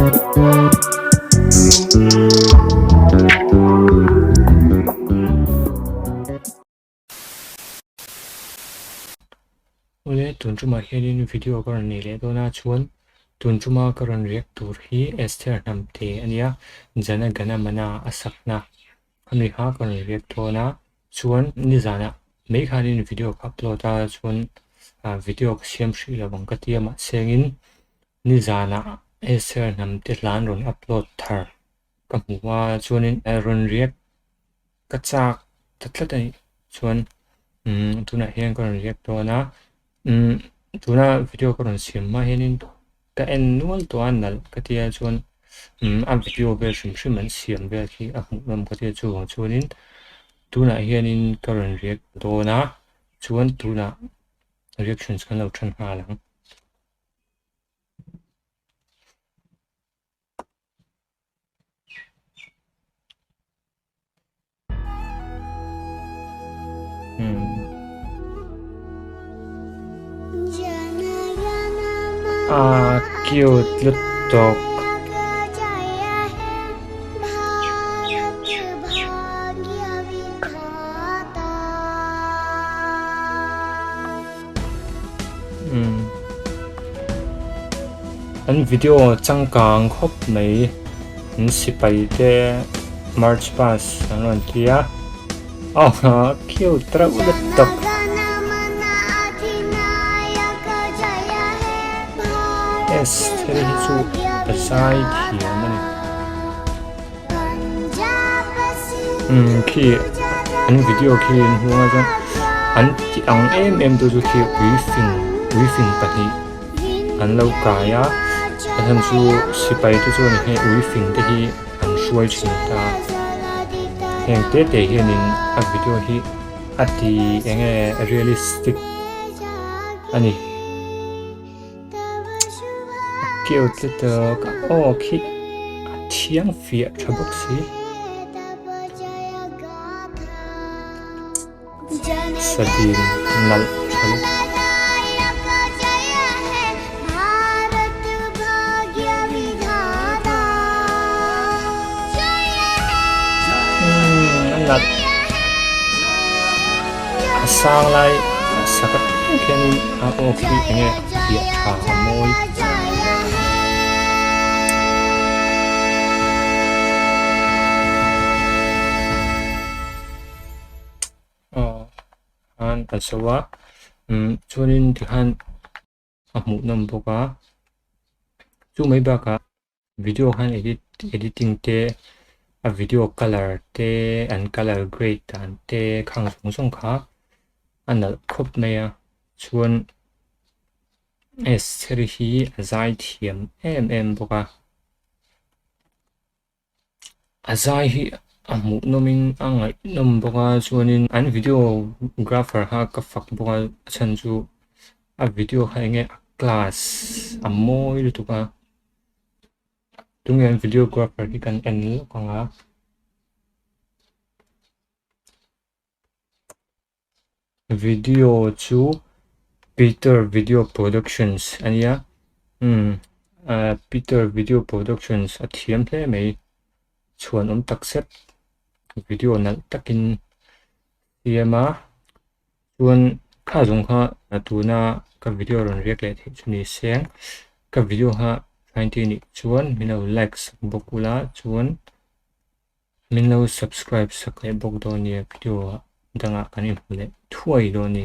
Ule tunjuma hianin video karon ni le dona chuan tunjuma karon riak tur hi Esther Hnamte ania Jana Gana mana asakna ami ha karon riak dona chuan nizana mấy khanin video upload ta chuan video siam hri lawang ka tiama sengin nizana Esther Hnamte lan ron upload thar ka hmuwa chuanin ron riak ka chak tatlatai chuan tuna hian karon riak dona tuna video karon siam ma hianin ka en nual to anal ka tia chuan a video ve shim shim an siam ve khi a hmulam ka tia chuang chuanin tuna hianin karon riak dona chuan tuna reactions kan lo than ha lang cute little dog. Anh video chẳng càng khóc mấy anh sẽ bay để March pass anh nói kia. Cute trâu little dog. Esther hisu asai thiam ani khi an video khi huang a an ti ang em tu khi wi fin pahni an lo kaya an chu sipai tu chu ni he wi fin te hi an suai chin ta heng te hianin a video hi ati enge realistic ani cute little khi thiang fia thabok si sadin nal thabok nal sang lai sakat khianin khi enge fia tha moi Asawa chuanin tihan a hmuh nam boka chu mai baka video han editing te a video color te an color grade tan te khang song kha anal khop maya chuan Esther hi azai thiam boka azai hi amu nomin angai nom boka chuanin an videographer ha ka fak boka chan chu a video hainge class amoi lutuka tungen videographer ki kan en lokanga video chu Peter Video Productions ania Peter Video Productions a thiam hle mai chuan taksep video nal takin yama chuan kha jong kha tuna ka video ron riak le chuni seng ka video ha 20 ni chuan mino likes bokula chuan mino subscribe sakle bok do ni video danga kanin le thuai do ni